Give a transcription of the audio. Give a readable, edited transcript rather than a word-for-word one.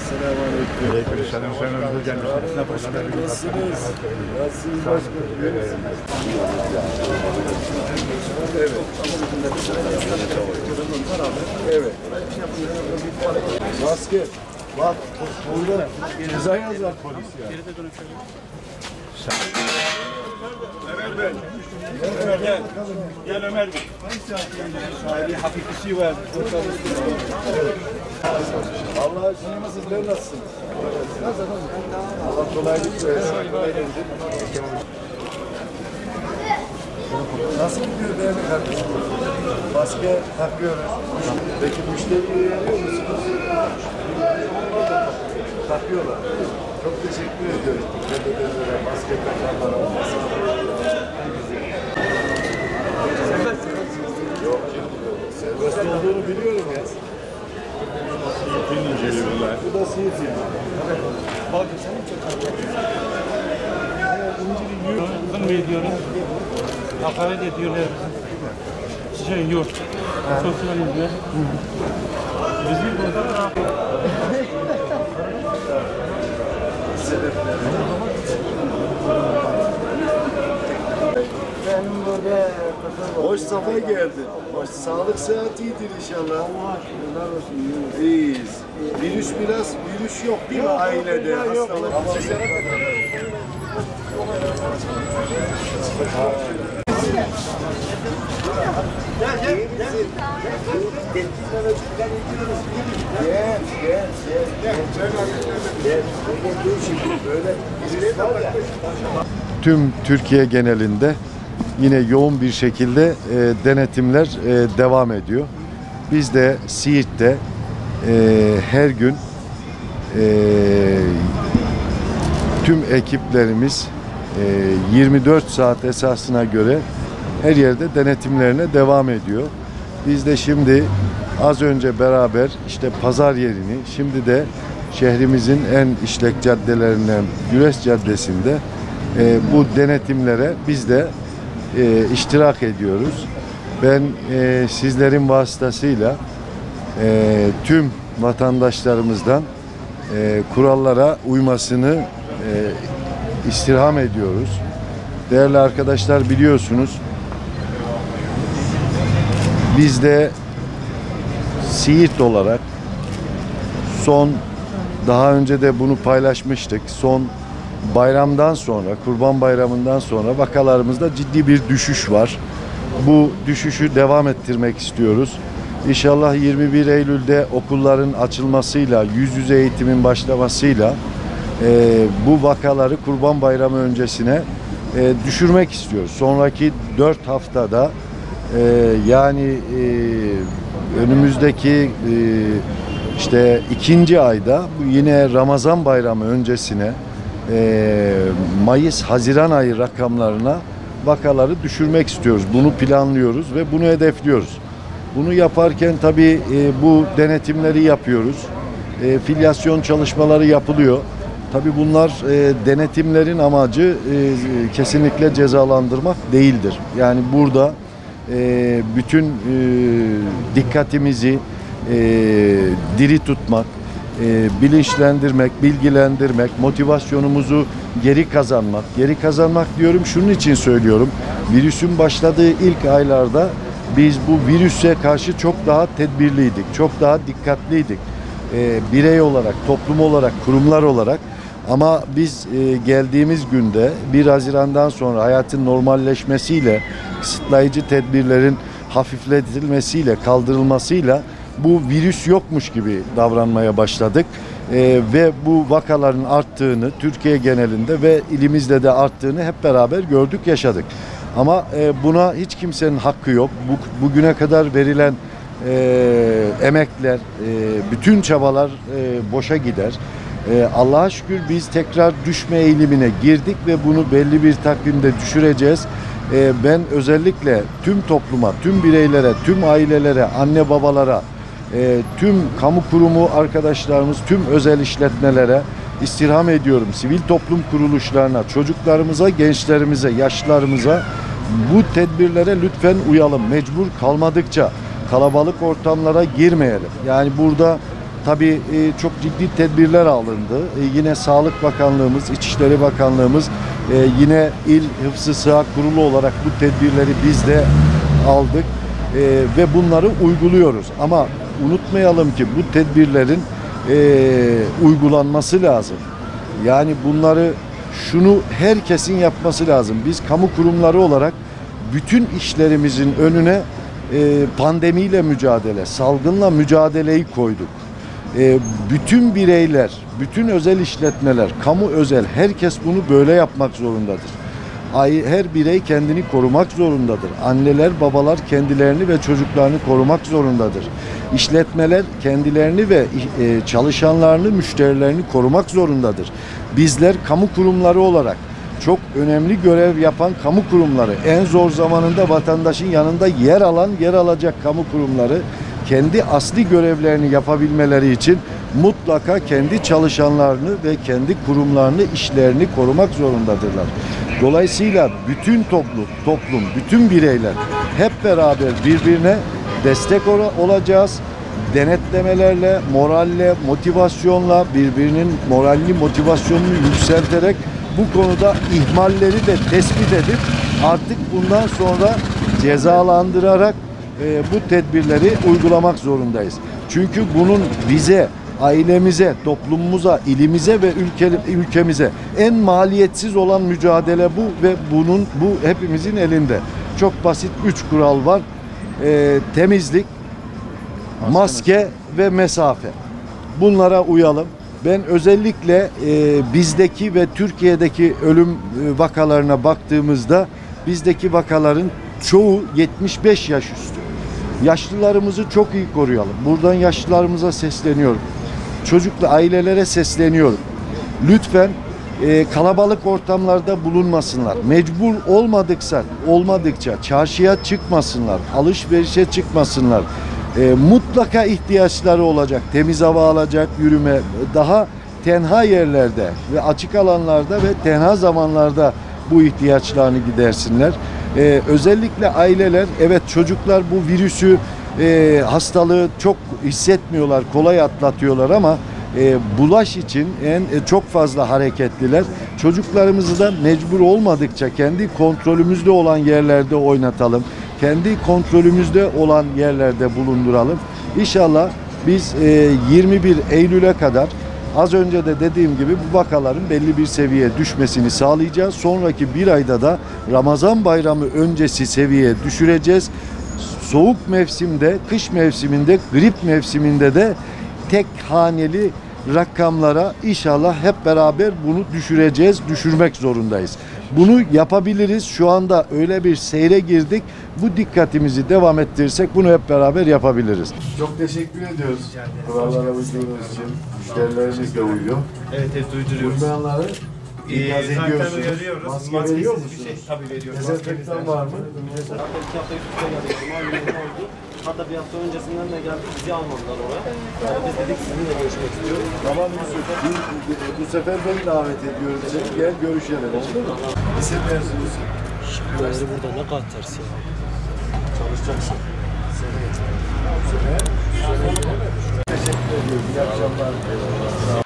Selamünaleyküm. Aleykümselam. Sen önce gelmişsiniz. Nasılsınız? Nasılsınız başkanım? Evet. Maske. Bak burada ceza yazar polis ya. Ömer Bey. Gel Ömer Bey. Bir hafifisi var. Allah sizler nasılsınız? Allah kolaylık versin. Nasıl gidiyor değerli kardeşim? Maske takıyoruz. Peki müşteriyi uyarıyor musunuz? Takıyorlar. Çok teşekkür ediyorum. Belediyelere maske takanlar olmasın. Yok, serbest olduğunu biliyorum ya. Film inceliyorlar. Bu da sihir filmi. Bakın sen çok uzun videoları hakaret ediyorlar. Yok. Sosyal medya. Bizi burada bırak. Benim burada hoş safa geldin. Hoş sağlık saatidir inşallah. İyiyiz. Virüs yok değil mi ailede? Hastalık. Tüm Türkiye genelinde yine yoğun bir şekilde denetimler devam ediyor. Biz de Siirt'te her gün tüm ekiplerimiz 24 saat esasına göre her yerde denetimlerine devam ediyor. Biz de şimdi az önce beraber işte pazar yerini, şimdi de şehrimizin en işlek caddelerinden Güres Caddesi'nde bu denetimlere biz de iştirak ediyoruz. Ben sizlerin vasıtasıyla tüm vatandaşlarımızdan kurallara uymasını istirham ediyoruz. Değerli arkadaşlar, biliyorsunuz biz de Siirt olarak daha önce de bunu paylaşmıştık. Son bayramdan sonra, Kurban Bayramı'ndan sonra vakalarımızda ciddi bir düşüş var. Bu düşüşü devam ettirmek istiyoruz. İnşallah 21 Eylül'de okulların açılmasıyla, yüz yüze eğitimin başlamasıyla bu vakaları Kurban Bayramı öncesine düşürmek istiyoruz. Sonraki 4 haftada yani önümüzdeki işte 2. ayda yine Ramazan Bayramı öncesine Mayıs-Haziran ayı rakamlarına vakaları düşürmek istiyoruz. Bunu planlıyoruz ve bunu hedefliyoruz. Bunu yaparken tabii bu denetimleri yapıyoruz. Filyasyon çalışmaları yapılıyor. Tabii bunlar denetimlerin amacı kesinlikle cezalandırmak değildir. Yani burada bütün dikkatimizi diri tutmak, bilinçlendirmek, bilgilendirmek, motivasyonumuzu geri kazanmak. Geri kazanmak diyorum, şunun için söylüyorum. Virüsün başladığı ilk aylarda biz bu virüse karşı çok daha tedbirliydik, çok daha dikkatliydik. Birey olarak, toplum olarak, kurumlar olarak. Ama biz geldiğimiz günde 1 Haziran'dan sonra hayatın normalleşmesiyle, kısıtlayıcı tedbirlerin hafifletilmesiyle, kaldırılmasıyla bu virüs yokmuş gibi davranmaya başladık. Ve bu vakaların arttığını Türkiye genelinde ve ilimizde de arttığını hep beraber gördük, yaşadık. Ama buna hiç kimsenin hakkı yok. Bugüne kadar verilen emekler, bütün çabalar boşa gider. Allah'a şükür biz tekrar düşme eğilimine girdik ve bunu belli bir takvimde düşüreceğiz. Ben özellikle tüm topluma, tüm bireylere, tüm ailelere, anne babalara, tüm kamu kurumu arkadaşlarımız, tüm özel işletmelere istirham ediyorum. Sivil toplum kuruluşlarına, çocuklarımıza, gençlerimize, yaşlılarımıza bu tedbirlere lütfen uyalım. Mecbur kalmadıkça kalabalık ortamlara girmeyelim. Yani burada Tabii çok ciddi tedbirler alındı. Yine Sağlık Bakanlığımız, İçişleri Bakanlığımız, yine İl Hıfzı Sıhhat Kurulu olarak bu tedbirleri biz de aldık ve bunları uyguluyoruz. Ama unutmayalım ki bu tedbirlerin uygulanması lazım. Yani şunu herkesin yapması lazım. Biz kamu kurumları olarak bütün işlerimizin önüne pandemiyle mücadele, salgınla mücadeleyi koyduk. Bütün bireyler, bütün özel işletmeler, kamu özel, herkes bunu böyle yapmak zorundadır. Her birey kendini korumak zorundadır. Anneler, babalar kendilerini ve çocuklarını korumak zorundadır. İşletmeler kendilerini ve çalışanlarını, müşterilerini korumak zorundadır. Bizler kamu kurumları olarak çok önemli görev yapan kamu kurumları, en zor zamanında vatandaşın yanında yer alacak kamu kurumları kendi asli görevlerini yapabilmeleri için mutlaka kendi çalışanlarını ve kendi kurumlarını, işlerini korumak zorundadırlar. Dolayısıyla bütün toplum, bütün bireyler hep beraber birbirine destek olacağız. Denetlemelerle, moralle, motivasyonla, birbirinin moralli motivasyonunu yükselterek bu konuda ihmalleri de tespit edip artık bundan sonra cezalandırarak bu tedbirleri uygulamak zorundayız. Çünkü bunun bize, ailemize, toplumumuza, ilimize ve ülkemize en maliyetsiz olan mücadele bu ve bu hepimizin elinde. Çok basit 3 kural var. Temizlik, maske ve mesafe. Bunlara uyalım. Ben özellikle bizdeki ve Türkiye'deki ölüm vakalarına baktığımızda bizdeki vakaların çoğu 75 yaş üstü. Yaşlılarımızı çok iyi koruyalım. Buradan yaşlılarımıza sesleniyorum. Çocuklu ailelere sesleniyorum. Lütfen kalabalık ortamlarda bulunmasınlar. Mecbur olmadıkça çarşıya çıkmasınlar. Alışverişe çıkmasınlar. Mutlaka ihtiyaçları olacak. Temiz hava alacak, yürüme, daha tenha yerlerde ve açık alanlarda ve tenha zamanlarda bu ihtiyaçlarını gidersinler. Özellikle aileler, evet çocuklar bu virüsü, hastalığı çok hissetmiyorlar, kolay atlatıyorlar ama bulaş için çok fazla hareketliler. Çocuklarımızı da mecbur olmadıkça kendi kontrolümüzde olan yerlerde oynatalım. Kendi kontrolümüzde olan yerlerde bulunduralım. İnşallah biz 21 Eylül'e kadar az önce de dediğim gibi bu vakaların belli bir seviyeye düşmesini sağlayacağız. Sonraki bir ayda da Ramazan bayramı öncesi seviyeye düşüreceğiz. Soğuk mevsimde, kış mevsiminde, grip mevsiminde de tek haneli rakamlara inşallah hep beraber bunu düşürmek zorundayız. Bunu yapabiliriz. Şu anda öyle bir seyre girdik. Bu dikkatimizi devam ettirirsek bunu hep beraber yapabiliriz. Çok teşekkür ediyoruz. Kurallara uyduğunuz için. Müşterilerimiz de uyuyor. Evet, uyduruyoruz. Uymayanları ikaz ediyorsunuz. Uyarıyoruz. Maske veriyor musunuz? Tabii veriyoruz. Dezenfektan var mı? Hatta 2 hafta üst üste geldik. Cuma günü oldu. Hatta bir hafta öncesinden de geldik. Bizi almadılar oraya. Yani biz dedik sizinle görüşmek istiyoruz. Tamam Yusuf. Bu sefer beni davet ediyorum. Gel görüşelim. Oldu mu? Lise mezunusun. Şimdi burada ne kadar ters ya. Çalışacaksın. Teşekkür ediyorum. İyi akşamlar.